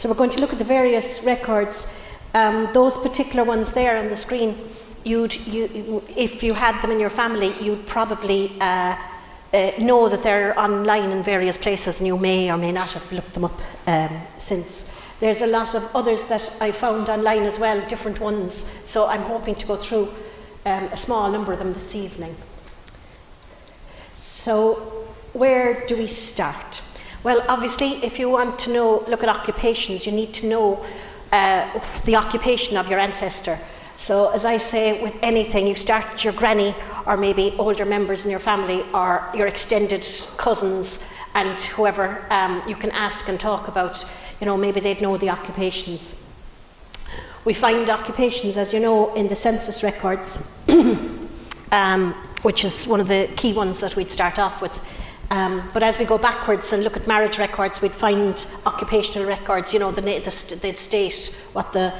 So we're going to look at the various records. Those particular ones there on the screen, if you had them in your family, you'd probably know that they're online in various places, and you may or may not have looked them up since. There's a lot of others that I found online as well, different ones, so I'm hoping to go through a small number of them this evening. So where do we start? Well, obviously, if you want to look at occupations, you need to know the occupation of your ancestor. So as I say, with anything, you start with your granny, or maybe older members in your family, or your extended cousins, and whoever you can ask and talk about, maybe they'd know the occupations. We find occupations, as you know, in the census records, which is one of the key ones that we'd start off with. But as we go backwards and look at marriage records, we'd find occupational records, they'd state what the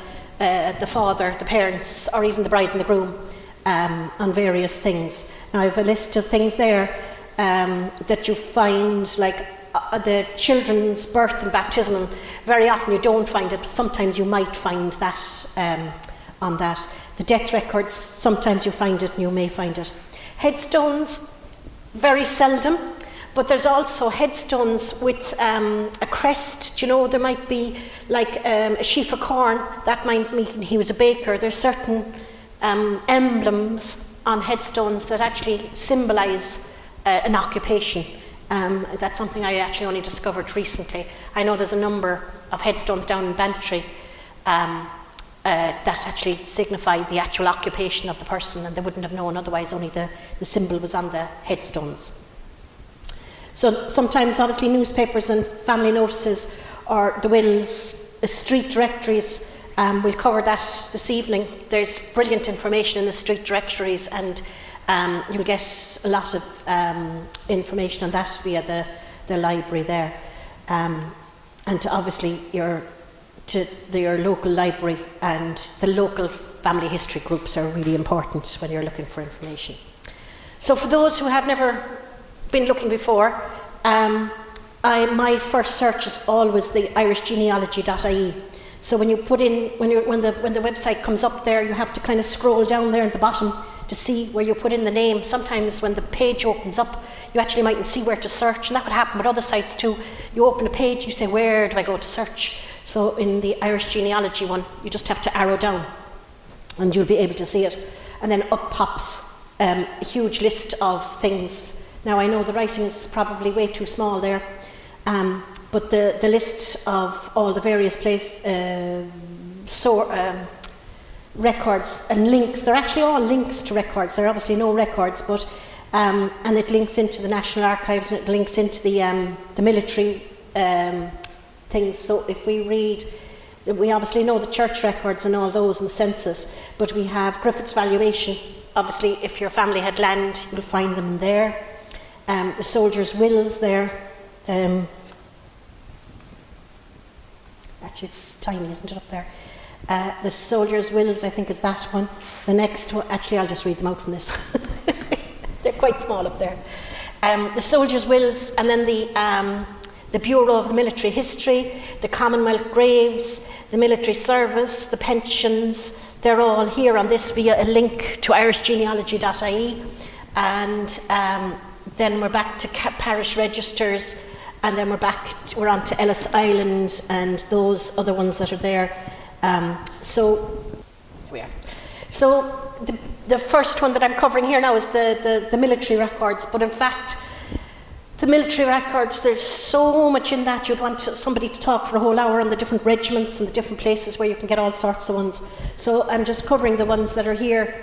father, the parents, or even the bride and the groom on various things. Now I have a list of things there that you find, like the children's birth and baptism, and very often you don't find it, but sometimes you might find that on that. The death records, sometimes you find it and you may find it. Headstones, very seldom, but there's also headstones with a crest. There might be like a sheaf of corn, that might mean he was a baker. There's certain emblems on headstones that actually symbolise an occupation. That's something I actually only discovered recently. I know there's a number of headstones down in Bantry that actually signify the actual occupation of the person, and they wouldn't have known otherwise, only the symbol was on the headstones. So sometimes, obviously, newspapers and family notices, or the wills, street directories, we'll cover that this evening. There's brilliant information in the street directories, and you'll get a lot of information on that via the library there. And obviously your local library and the local family history groups are really important when you're looking for information. So for those who have never been looking before, my first search is always the irishgenealogy.ie. So when you put in, when the website comes up there, you have to kind of scroll down there at the bottom to see where you put in the name. Sometimes when the page opens up, you actually mightn't see where to search, and that would happen with other sites too. You open a page, you say, where do I go to search? So in the Irish genealogy one, you just have to arrow down and you'll be able to see it. And then up pops a huge list of things. Now I know the writing is probably way too small there, but the list of all the various records and links, they're actually all links to records. There are obviously no records, but and it links into the National Archives, and it links into the military things. So if we read, we obviously know the church records and all those and the census, but we have Griffith's valuation. Obviously, if your family had land, you'll find them there. The soldiers' wills there. Actually, it's tiny, isn't it, up there? The soldiers' wills, I think, is that one. The next one, actually, I'll just read them out from this. They're quite small up there. The soldiers' wills, and then the Bureau of the Military History, the Commonwealth Graves, the military service, the pensions, they're all here on this via a link to irishgenealogy.ie. And then we're back to parish registers, and then we're on to Ellis Island and those other ones that are there. So here we are. So the first one that I'm covering here now is the military records, but in fact the military records, there's so much in that. You'd want somebody to talk for a whole hour on the different regiments and the different places where you can get all sorts of ones. So I'm just covering the ones that are here.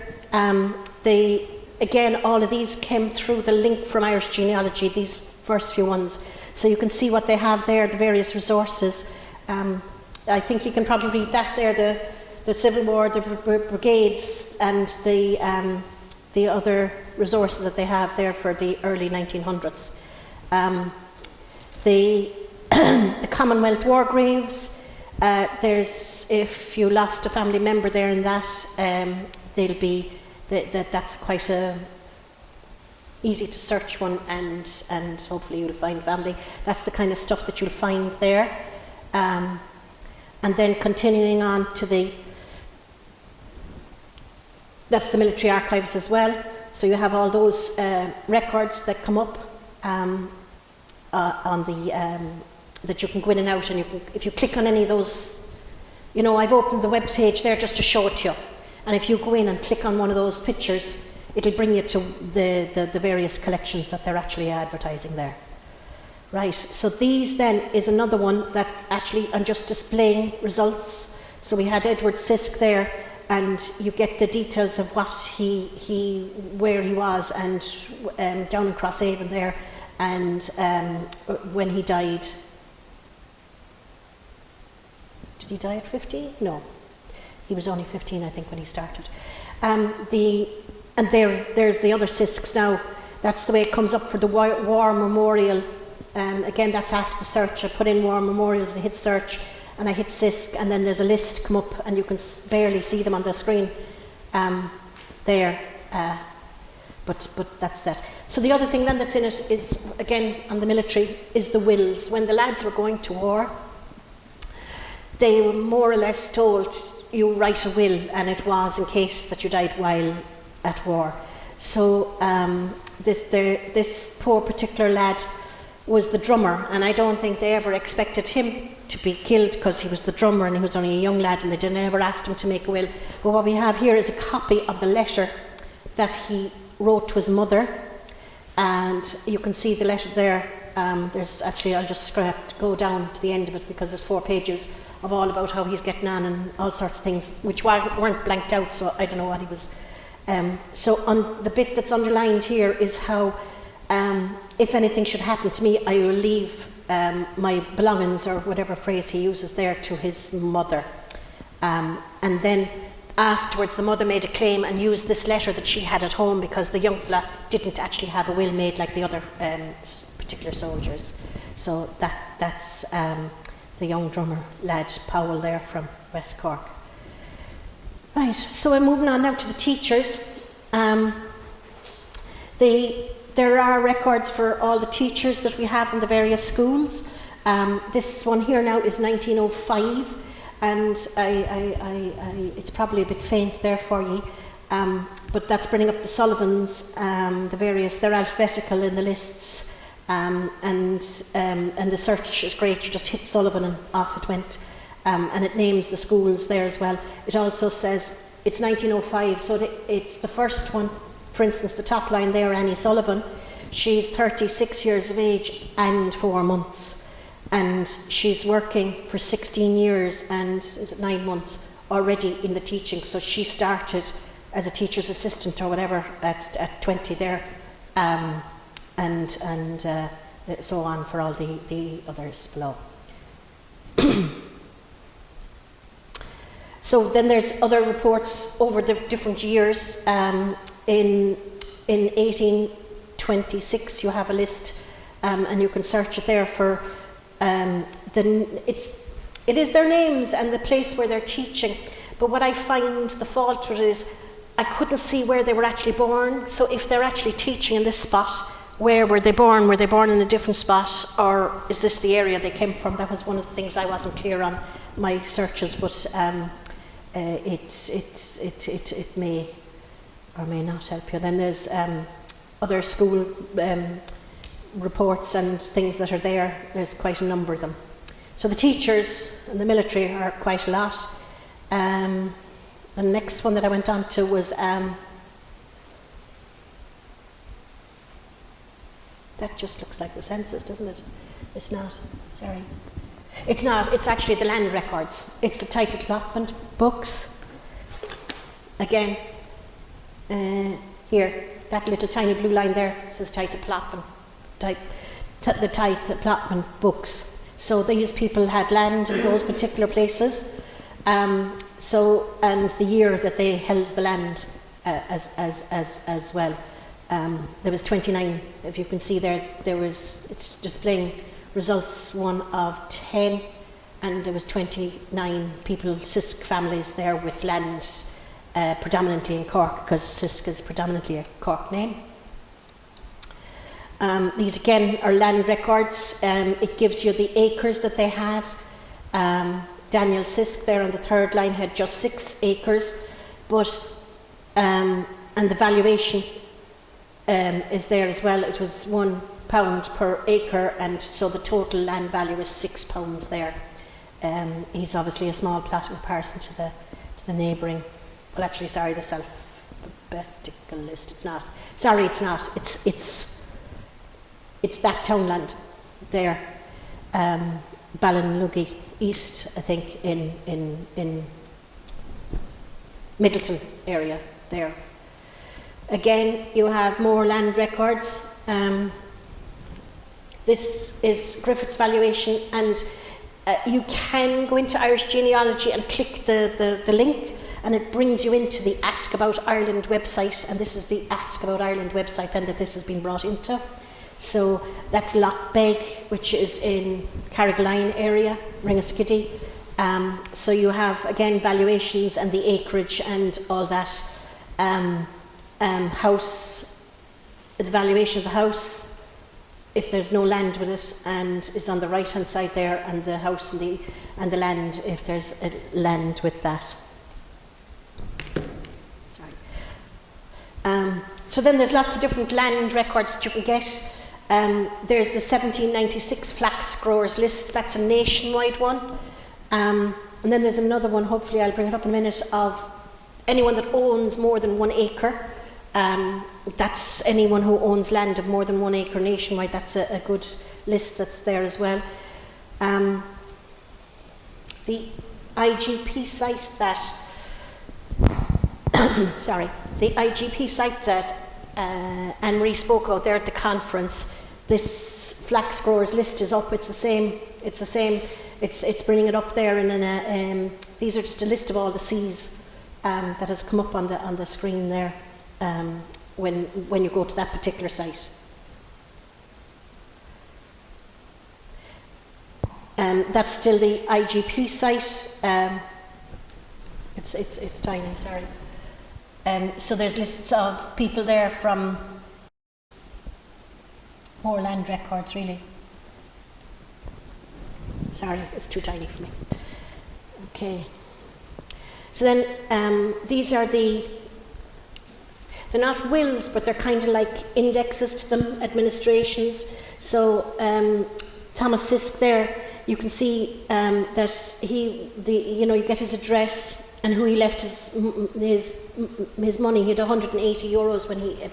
Again, all of these came through the link from Irish Genealogy, these first few ones. So you can see what they have there, the various resources. I think you can probably read that there, the Civil War, the brigades, and the other resources that they have there for the early 1900s. The Commonwealth War Graves, there's, if you lost a family member there in that, that's quite a easy to search one, and hopefully you'll find family. That's the kind of stuff that you'll find there. And then continuing on to that's the military archives as well. So you have all those records that come up on that you can go in and out, and if you click on any of those, I've opened the web page there just to show it to you. And if you go in and click on one of those pictures, it'll bring you to the various collections that they're actually advertising there. Right, so these then is another one that actually I'm just displaying results. So we had Edward Sisk there, and you get the details of what where he was, and down in Crosshaven there, and when he died. Did he die at 15? No, he was only 15, I think, when he started. There's the other Sisks now. That's the way it comes up for the War Memorial. Again, that's after the search. I put in War Memorials, I hit search, and I hit Sisk, and then there's a list come up, and you can barely see them on the screen there. But that's that. So the other thing then that's in it is, again, on the military, is the wills. When the lads were going to war, they were more or less told, you write a will, and it was in case that you died while at war. So this poor particular lad was the drummer, and I don't think they ever expected him to be killed because he was the drummer and he was only a young lad, and they didn't ever ask him to make a will. But what we have here is a copy of the letter that he wrote to his mother, and you can see the letter there. There's actually, I'll just go down to the end of it because there's 4 pages of all about how he's getting on and all sorts of things, which weren't blanked out, so I don't know what he was. So on the bit that's underlined here is how, if anything should happen to me, I will leave my belongings, or whatever phrase he uses there, to his mother. And then afterwards the mother made a claim and used this letter that she had at home, because the young fella didn't actually have a will made like the other particular soldiers. So that's the young drummer lad Powell there from West Cork. Right, so we're moving on now to the teachers. There are records for all the teachers that we have in the various schools. This one here now is 1905, and it's probably a bit faint there for you, but that's bringing up the Sullivans, they're alphabetical in the lists, and the search is great. You just hit Sullivan and off it went, and it names the schools there as well. It also says it's 1905, so it's the first one. For instance, the top line there, Annie Sullivan, she's 36 years of age and 4 months, and she's working for 16 years and 9 months already in the teaching. So she started as a teacher's assistant or whatever at 20 there, and so on for all the others below. So then there's other reports over the different years. In 1826 you have a list, and you can search it there for it is their names and the place where they're teaching. But what I find the fault with it is I couldn't see where they were actually born. So if they're actually teaching in this spot, where were they born? Were they born in a different spot, or is this the area they came from? That was one of the things I wasn't clear on my searches, but it may or may not help you. Then there's other school reports and things that are there. There's quite a number of them. So the teachers in the military are quite a lot. The next one that I went on to was that just looks like the census, doesn't it? It's not. Sorry. It's not. It's actually the land records. It's the title allotment books. Again, here, that little tiny blue line there says title allotment. The title allotment books. So these people had land in those particular places. And the year that they held the land as well. There was 29, if you can see there, it's displaying results 1 of 10, and there was 29 people, Sisk families there with land predominantly in Cork, because Sisk is predominantly a Cork name. These again are land records. It gives you the acres that they had, Daniel Sisk there on the third line had just 6 acres, but and the valuation is there as well. It was £1 per acre, and so the total land value is £6 there. He's obviously a small plot in comparison to the neighbouring. Well, actually, sorry, the alphabetical list. It's not. Sorry, it's not. It's that townland there, Ballinlugie East, I think, in Middleton area there. Again, you have more land records. This is Griffith's valuation, and you can go into Irish genealogy and click the link, and it brings you into the Ask About Ireland website, and this is the Ask About Ireland website then that this has been brought into. So that's Lochbeg, which is in Carrigaline area, Ringaskiddy. So you have, again, valuations and the acreage and all that. House, the valuation of the house, if there's no land with it, and is on the right hand side there, and the house and the land, if there's a land with that. Sorry. So then there's lots of different land records that you can get. There's the 1796 flax growers list. That's a nationwide one. And then there's another one, hopefully I'll bring it up in a minute, of anyone that owns more than 1 acre. That's anyone who owns land of more than 1 acre nationwide. That's a good list that's there as well. The IGP site that the IGP site that Anne-Marie spoke about there at the conference, this flax growers list is up. It's the same. It's bringing it up there, and these are just a list of all the C's that has come up on the screen there when you go to that particular site. That's still the IGP site. It's tiny, sorry. So there's lists of people there from more land records, really. Sorry, it's too tiny for me. Okay. So then these are they're not wills, but they're kind of like indexes to them, administrations. So Thomas Sisk there, you can see that you get his address and who he left his money. He had 180 euros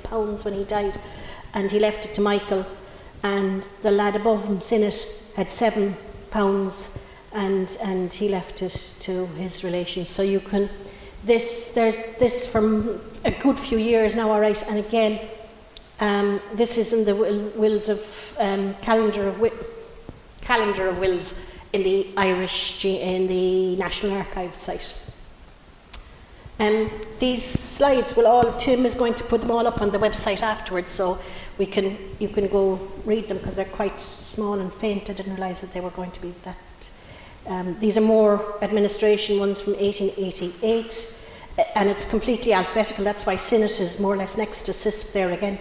pounds when he died, and he left it to Michael. And the lad above him, Sinnott, had £7, and he left it to his relations. So you can, there's this from a good few years now, all right. And again, this is in the wills of calendar of wills in the in the National Archives site. These slides Tim is going to put them all up on the website afterwards, so you can go read them because they're quite small and faint. I didn't realise that they were going to be that. These are more administration ones from 1888, and it's completely alphabetical. That's why Sinnott is more or less next to Sisk there again.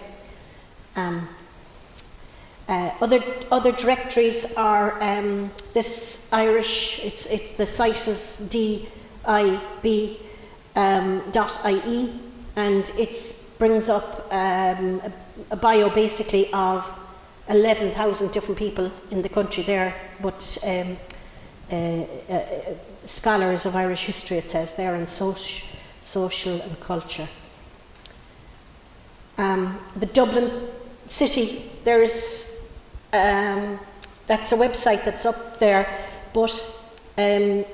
Other directories are this Irish. It's the site is DIB. .ie, and it brings up a bio basically of 11,000 different people in the country there, but scholars of Irish history, it says there, and social and culture. The Dublin city, there is that's a website that's up there, but a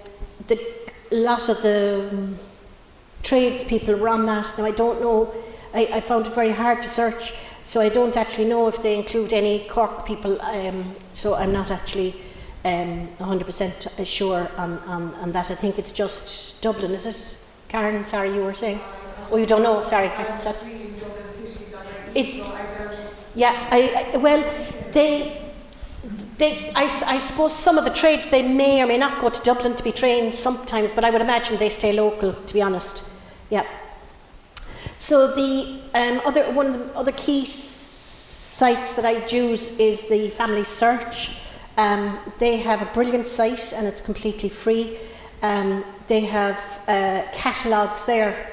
lot of the tradespeople were on that. Now I don't know, I found it very hard to search, so I don't actually know if they include any Cork people, so I'm not actually 100% sure on that. I think it's just Dublin, is it? Karen, sorry, you were saying? Oh, you don't know, sorry. It's, yeah, I suppose some of the trades, they may or may not go to Dublin to be trained sometimes, but I would imagine they stay local, to be honest. Yeah. So the one of the other key sites that I use is the Family Search. They have a brilliant site, and it's completely free. they have catalogues there.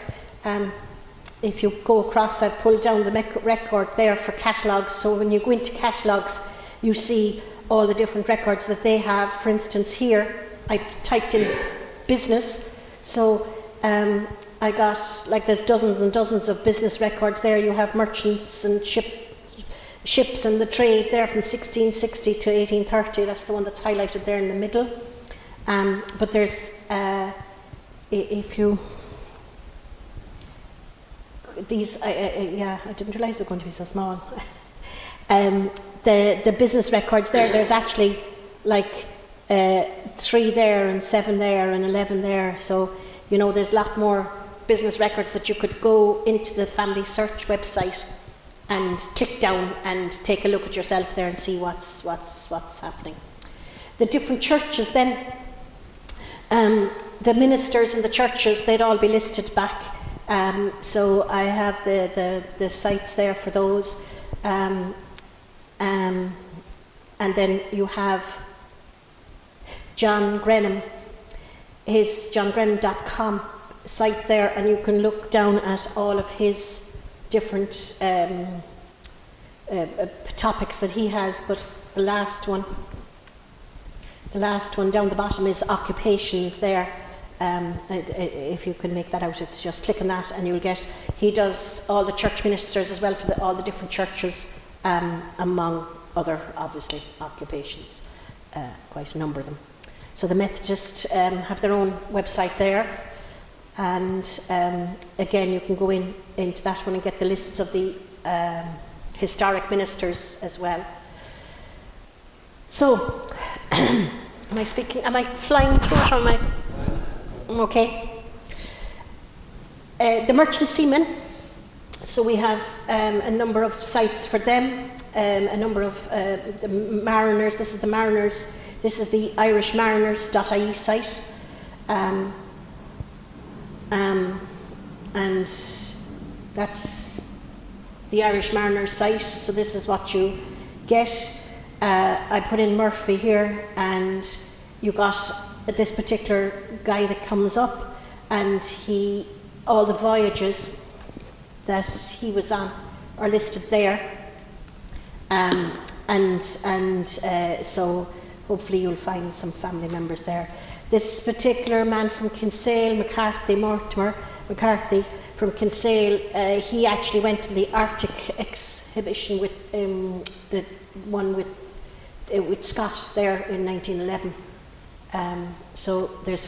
If you go across, I've pulled down the record there for catalogues. So when you go into catalogues, you see all the different records that they have. For instance, here I typed in business, so I got, like, there's dozens and dozens of business records there. You have merchants and ships and the trade there from 1660 to 1830. That's the one that's highlighted there in the middle. But there's, if you, these, yeah, I didn't realise they were going to be so small. The business records there, there's actually like 3 there and 7 there and 11 there. So, you know, there's a lot more business records that you could go into the family search website and click down and take a look at yourself there and see what's happening. The different churches then, the ministers in the churches, they'd all be listed back. So I have the sites there for those. And then you have John Grenham, his johngrenham.com site there, and you can look down at all of his different topics that he has. But the last one down the bottom is occupations there. If you can make that out, it's just click on that and you'll get, he does all the church ministers as well for all the different churches, among other, obviously, occupations, quite a number of them. So the Methodists have their own website there, and again you can go into that one and get the lists of the historic ministers as well. So, am I flying through it, or am I? Okay. The merchant seamen, so we have a number of sites for them, a number of the mariners. This is the mariners, this is the irishmariners.ie site, and that's the Irish Mariners site. So this is what you get. I put in Murphy here, and you got this particular guy that comes up, and all the voyages that he was on are listed there, so hopefully you'll find some family members there. This particular man from Kinsale, Mortimer McCarthy from Kinsale, he actually went to the Arctic exhibition with the one with Scott there in 1911. So there's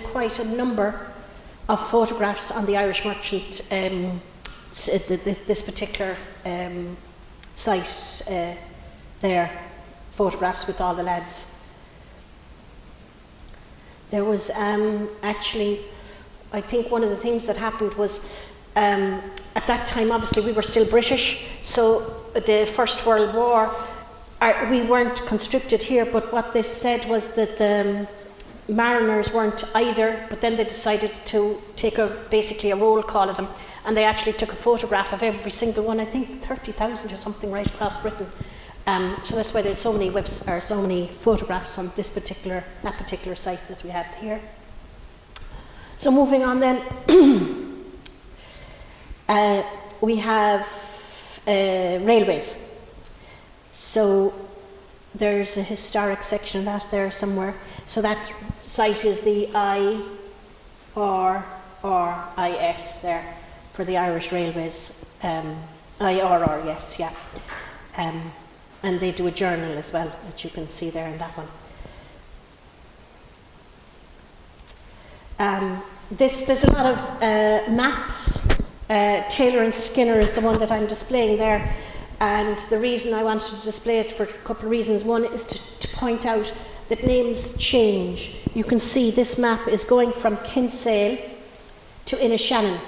quite a number of photographs on the Irish Merchant, this particular site there, photographs with all the lads. There was actually, I think one of the things that happened was, at that time obviously we were still British, so the First World War, we weren't conscripted here, but what they said was that the mariners weren't either, but then they decided to take basically a roll call of them, and they actually took a photograph of every single one, I think 30,000 or something right across Britain. So that's why there's so many so many photographs on that particular site that we have here. So moving on then, we have railways. So there's a historic section of that there somewhere. So that site is the IRRIS there for the Irish Railways. IRR, yes, yeah. And they do a journal as well, that you can see there in that one. There's a lot of maps. Taylor and Skinner is the one that I'm displaying there. And the reason I wanted to display it for a couple of reasons. One is to point out that names change. You can see this map is going from Kinsale to Inishannon,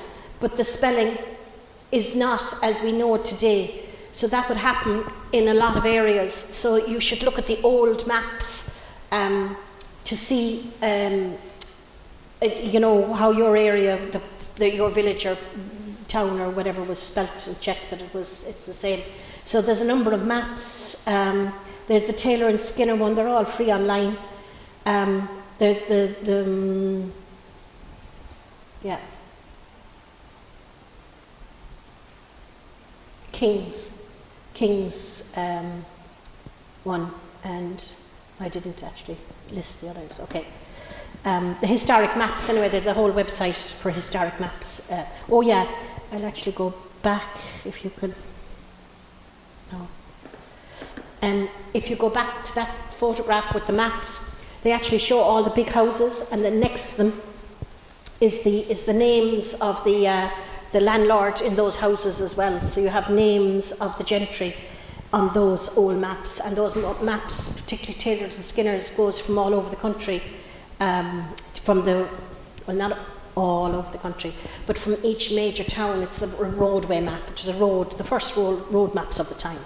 but the spelling is not as we know it today. So that would happen in a lot of areas. So you should look at the old maps to see, you know, how your area, your village or town or whatever was spelt, and check that it's the same. So there's a number of maps. There's the Taylor and Skinner one. They're all free online. There's yeah, King's one, and I didn't actually list the others. Okay. The historic maps, anyway, there's a whole website for historic maps. Oh yeah, I'll actually go back if you could. No. If you go back to that photograph with the maps, they actually show all the big houses, and then next to them is the names of the landlord in those houses as well. So you have names of the gentry on those old maps, and those maps, particularly Taylors and Skinners, goes from all over the country, well, not all over the country, but from each major town. It's a roadway map, which is the first road maps of the time.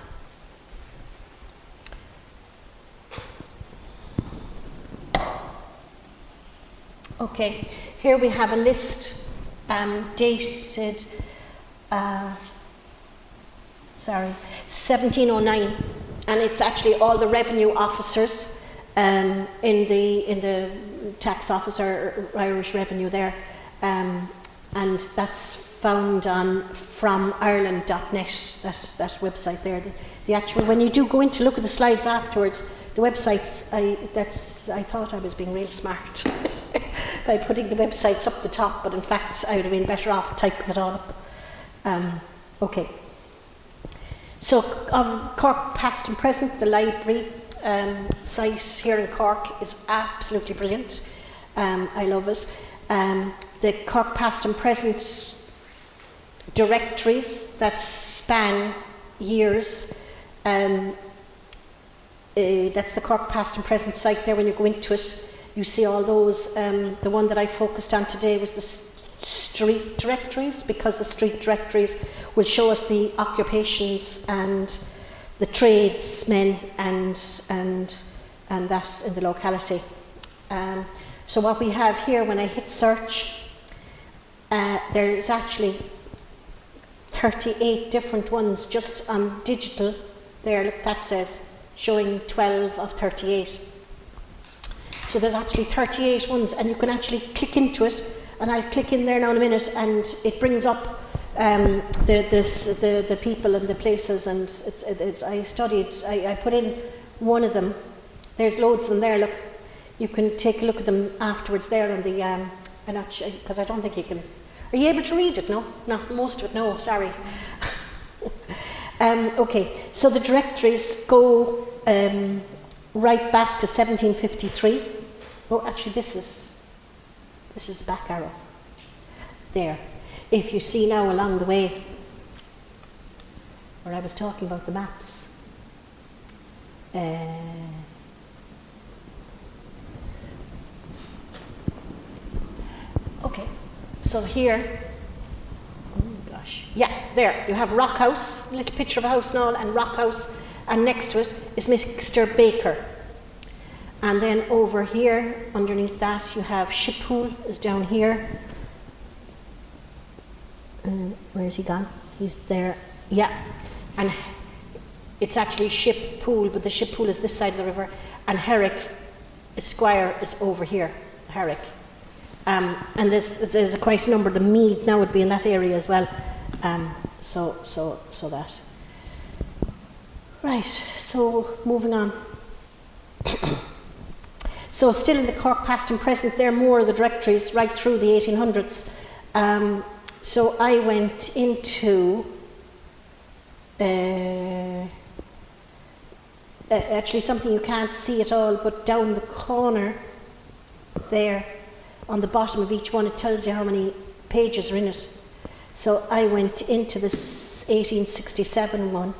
Okay, here we have a list dated 1709, and it's actually all the revenue officers in the tax office or Irish revenue there, and that's found on FromIreland.net, that website there. The actual, when you do go in to look at the slides afterwards, the websites, I thought I was being real smart by putting the websites up the top, but in fact I would have been better off typing it all up. Okay. So Cork Past and Present, the library site here in Cork is absolutely brilliant. I love it. The Cork Past and Present directories that span years. That's the Cork Past and Present site there. When you go into it, you see all those. The one that I focused on today was the street directories, because the street directories will show us the occupations and the tradesmen and that in the locality. So what we have here, when I hit search, there is actually 38 different ones just on digital. There, look, that says showing 12 of 38. So there's actually 38 ones, and you can actually click into it, and I'll click in there now in a minute, and it brings up the people and the places, and I put in one of them. There's loads of them there, look. You can take a look at them afterwards there on the, because I don't think you can. Are you able to read it? No, most of it, no, sorry. Okay, so the directories go right back to 1753. Oh, actually, this is the back arrow. There. If you see now along the way where I was talking about the maps. Okay, so here, oh gosh, yeah, there, you have Rock House, a little picture of a house and all, and Rock House, and next to it is Mr. Baker. And then over here, underneath that, you have Shippool is down here. Where is he gone? He's there, yeah. And it's actually Shippool, but the Shippool is this side of the river, and Herrick Esquire is over here, Herrick. And there's quite a number. The Mead now would be in that area as well. So that. Right, so moving on. So still in the Cork Past and Present, there are more of the directories right through the 1800s. So I went into actually something you can't see at all, but down the corner there, on the bottom of each one, it tells you how many pages are in it. So I went into this 1867 one.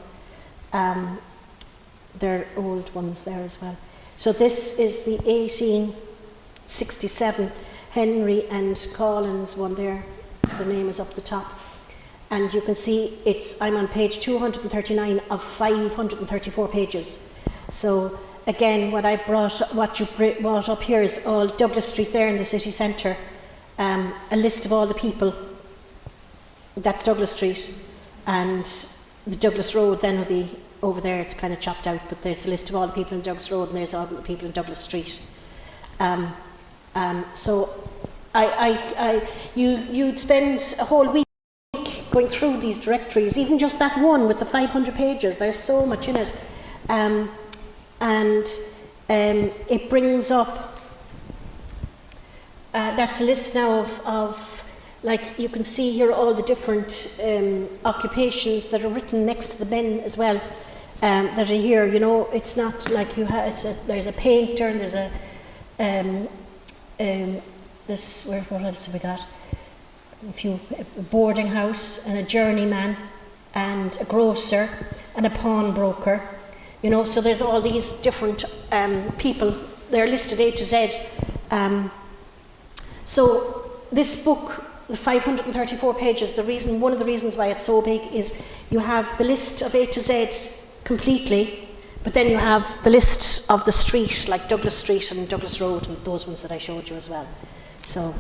There are old ones there as well. So this is the 1867 Henry and Collins one there. The name is up the top. And you can see I'm on page 239 of 534 pages. So again, what you brought up here is all Douglas Street there in the city centre. A list of all the people. That's Douglas Street. And the Douglas Road then will be over there. It's kind of chopped out, but there's a list of all the people in Douglas Road, and there's all the people in Douglas Street. So you'd spend a whole week going through these directories, even just that one with the 500 pages. There's so much in it. It brings up, that's a list now of, like you can see here, all the different occupations that are written next to the men as well, that are here. You know, it's not like you have, there's a painter, and there's what else have we got? A boarding house, and a journeyman, and a grocer, and a pawnbroker. You know, so there's all these different people. They're listed A to Z. So this book, the 534 pages, one of the reasons why it's so big is you have the list of A to Z completely, but then you have the list of the street, like Douglas Street and Douglas Road, and those ones that I showed you as well. So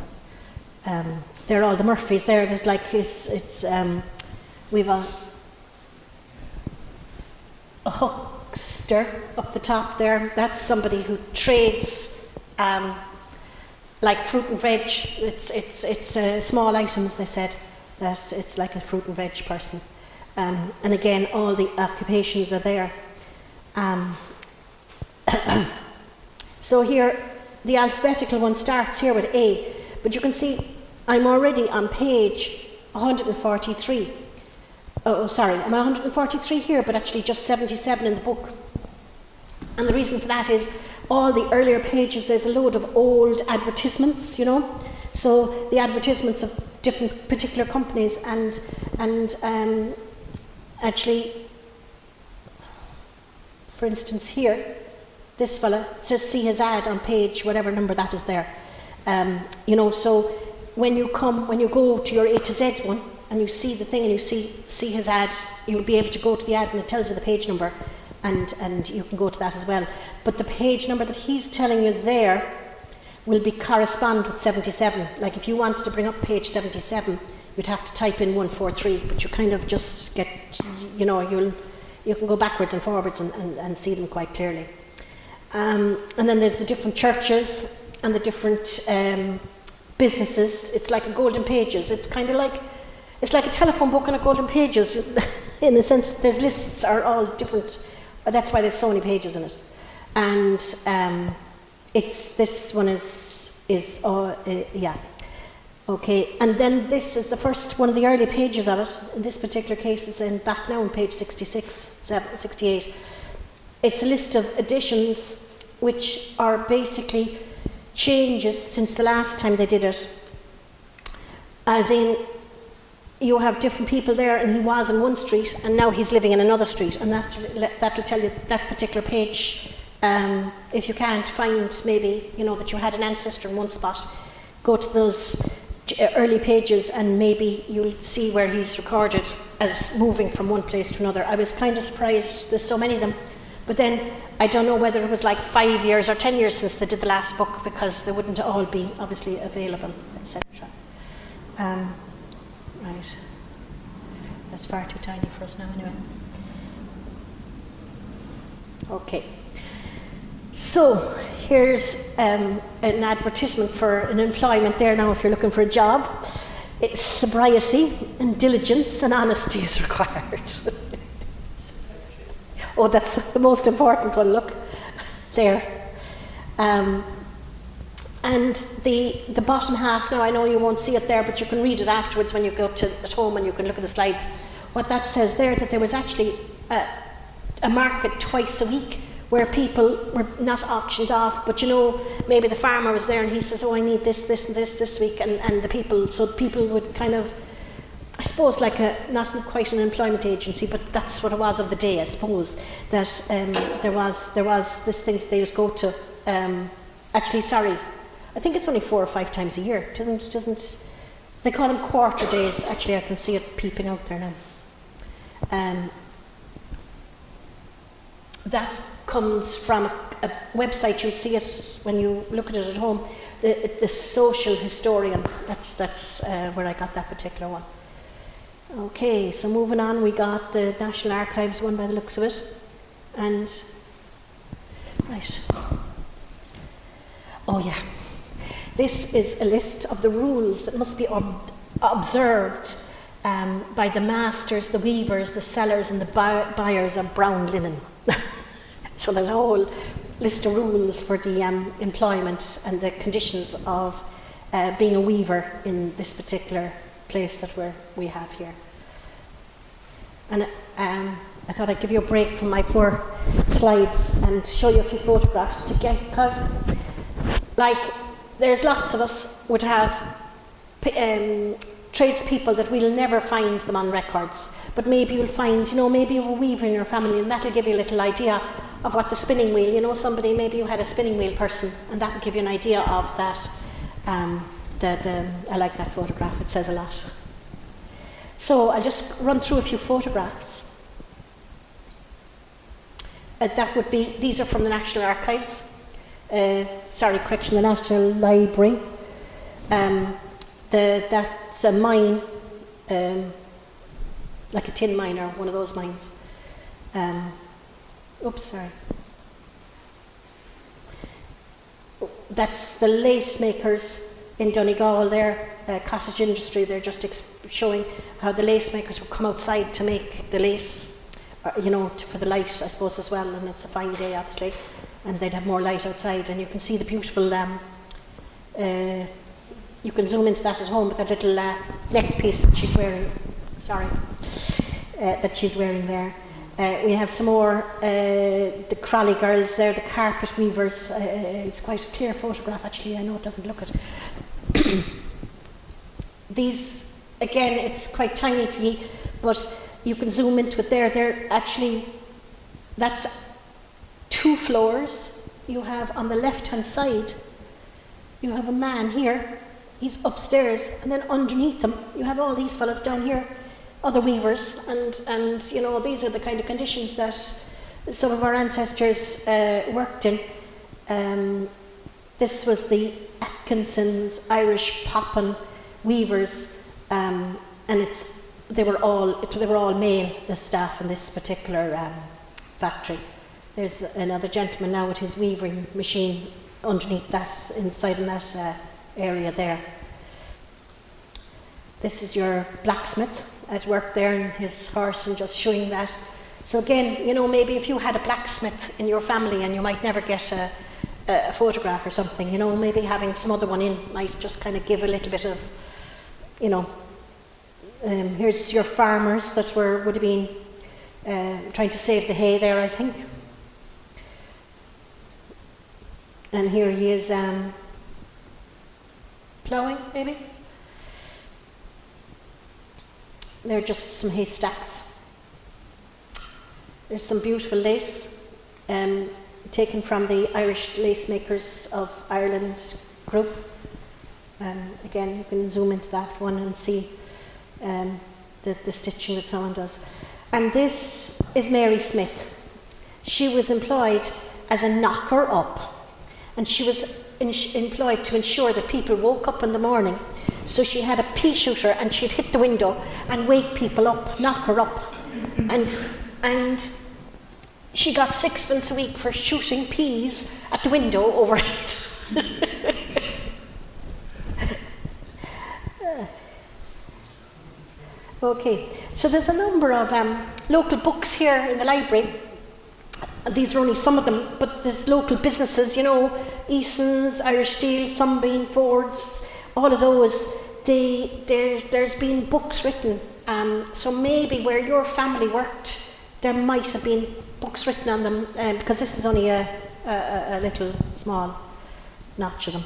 they're all the Murphys there. There's like we've a huckster up the top there. That's somebody who trades like fruit and veg. It's small items. They said that it's like a fruit and veg person. And again, all the occupations are there. So here, the alphabetical one starts here with A, but you can see I'm already on page 143. Oh, sorry, I'm 143 here, but actually just 77 in the book. And the reason for that is all the earlier pages, there's a load of old advertisements, you know. So the advertisements of different particular companies, and actually, for instance here, this fella says see his ad on page whatever number that is there. You know, so when you go to your A to Z one and you see the thing and you see his ads, you'll be able to go to the ad and it tells you the page number, and you can go to that as well. But the page number that he's telling you there will be correspond with 77. Like if you wanted to bring up page 77, you'd have to type in 143, but you kind of just get, you know, you can go backwards and forwards and see them quite clearly. And then there's the different churches and the different businesses. It's like a golden pages. It's kind of like, it's like a telephone book and a golden pages in the sense that there's lists are all different. That's why there's so many pages in it. And this one is yeah. Okay, and then this is the first one of the early pages of it. In this particular case, it's back now on page 66, 68. It's a list of additions which are basically changes since the last time they did it. As in, you have different people there, and he was in one street, and now he's living in another street, and that'll tell you that particular page. If you can't find, maybe, you know, that you had an ancestor in one spot, go to those early pages and maybe you'll see where he's recorded as moving from one place to another. I was kind of surprised there's so many of them, but then I don't know whether it was like 5 years or 10 years since they did the last book, because they wouldn't all be obviously available, etc. Right, that's far too tiny for us now anyway. Okay, so here's an advertisement for an employment there now if you're looking for a job. It's sobriety and diligence and honesty is required. Oh, that's the most important one, look, there. And the bottom half, now I know you won't see it there, but you can read it afterwards when you go at home and you can look at the slides. What that says there, that there was actually a market twice a week where people were not auctioned off, but you know, maybe the farmer was there and he says, oh, I need this, this and this week, and the people, so people would kind of, I suppose, like not quite an employment agency, but that's what it was of the day, I suppose, that there was this thing that they just go to. Actually, sorry, I think it's only 4 or 5 times a year. It doesn't. They call them quarter days. Actually, I can see it peeping out there now. That comes from a website. You'll see it when you look at it at home. The Social Historian. That's where I got that particular one. Okay, so moving on, we got the National Archives one by the looks of it, and right. Oh yeah, This is a list of the rules that must be observed by the masters, the weavers, the sellers, and the buyers of brown linen. So there's a whole list of rules for the employment and the conditions of being a weaver in this particular place that we have here. And I thought I'd give you a break from my poor slides and show you a few photographs to get, because there's lots of us would have tradespeople that we'll never find them on records, but maybe you'll find, maybe you have a weaver in your family, and that'll give you a little idea of what the spinning wheel, somebody, maybe you had a spinning wheel person, and that will give you an idea of that. I like that photograph, it says a lot. So I'll just run through a few photographs. That would be, these are from the National Archives, the National Library. That's a mine, like a tin mine or one of those mines. That's the lace makers in Donegal there, cottage industry. They're just showing how the lace makers would come outside to make the lace, for the light, I suppose, as well. And it's a fine day, obviously, and they'd have more light outside. And you can see the beautiful, you can zoom into that at home with that little neck piece that she's wearing. That she's wearing there. We have some more, the Crawley girls there, the carpet weavers. It's quite a clear photograph, actually. I know it doesn't look it. These, again, it's quite tiny for you, but you can zoom into it there. They're actually, that's 2 floors. You have on the left-hand side, you have a man here. He's upstairs, and then underneath them, you have all these fellas down here, other weavers, and these are the kind of conditions that some of our ancestors worked in. This was the Atkinson's Irish Poppin weavers, and they were all male, the staff in this particular factory. There's another gentleman now with his weaving machine underneath that, inside in that area there. This is your blacksmith at work there in his horse, and just showing that. So again, maybe if you had a blacksmith in your family and you might never get a photograph or something, maybe having some other one in might just kind of give a little bit of, here's your farmers that would have been trying to save the hay there, I think. And here he is ploughing, maybe. They're just some haystacks. There's some beautiful lace taken from the Irish Lace Makers of Ireland group. Again, you can zoom into that one and see the stitching that someone does. And this is Mary Smith. She was employed as a knocker-up, and she was employed to ensure that people woke up in the morning. So she had a pea shooter, and she'd hit the window and wake people up, knock her up. And she got 6pence a week for shooting peas at the window overnight. Okay, so there's a number of local books here in the library. These are only some of them, but there's local businesses, Eason's, Irish Steel, Sunbeam, Ford's, all of those. There's been books written, so maybe where your family worked, there might have been books written on them, because this is only a little small notch of them.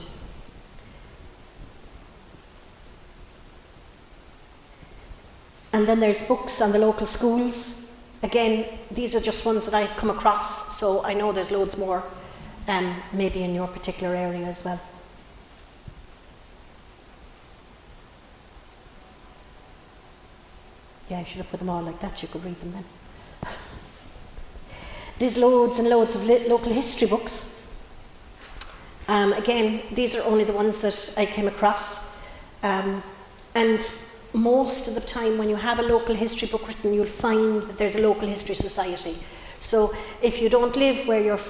And then there's books on the local schools. Again, these are just ones that I've come across, so I know there's loads more, maybe in your particular area as well. Yeah, I should have put them all like that, you could read them then. There's loads and loads of local history books. Again, these are only the ones that I came across. And most of the time when you have a local history book written, you'll find that there's a local history society. So if you don't live where you're,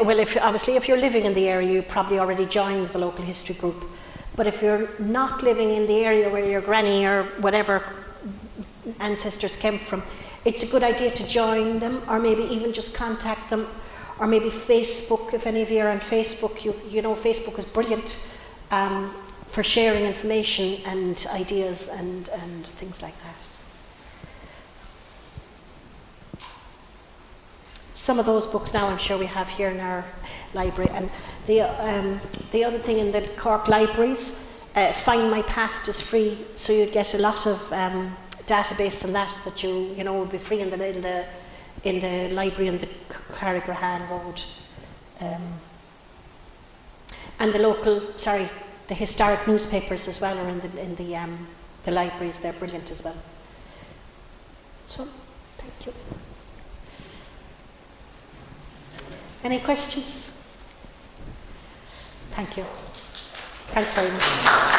well, if you're living in the area, you probably already joined the local history group. But if you're not living in the area where your granny or whatever ancestors came from, it's a good idea to join them, or maybe even just contact them, or maybe Facebook. If any of you are on Facebook, you know Facebook is brilliant for sharing information and ideas and things like that. Some of those books now I'm sure we have here in our library. And the other thing in the Cork libraries, Find My Past is free, so you'd get a lot of database and that you know would be free in the library in the Carrigrahan Road. And the historic newspapers as well are in the libraries. They're brilliant as well. So, thank you. Any questions? Thank you. Thanks very much.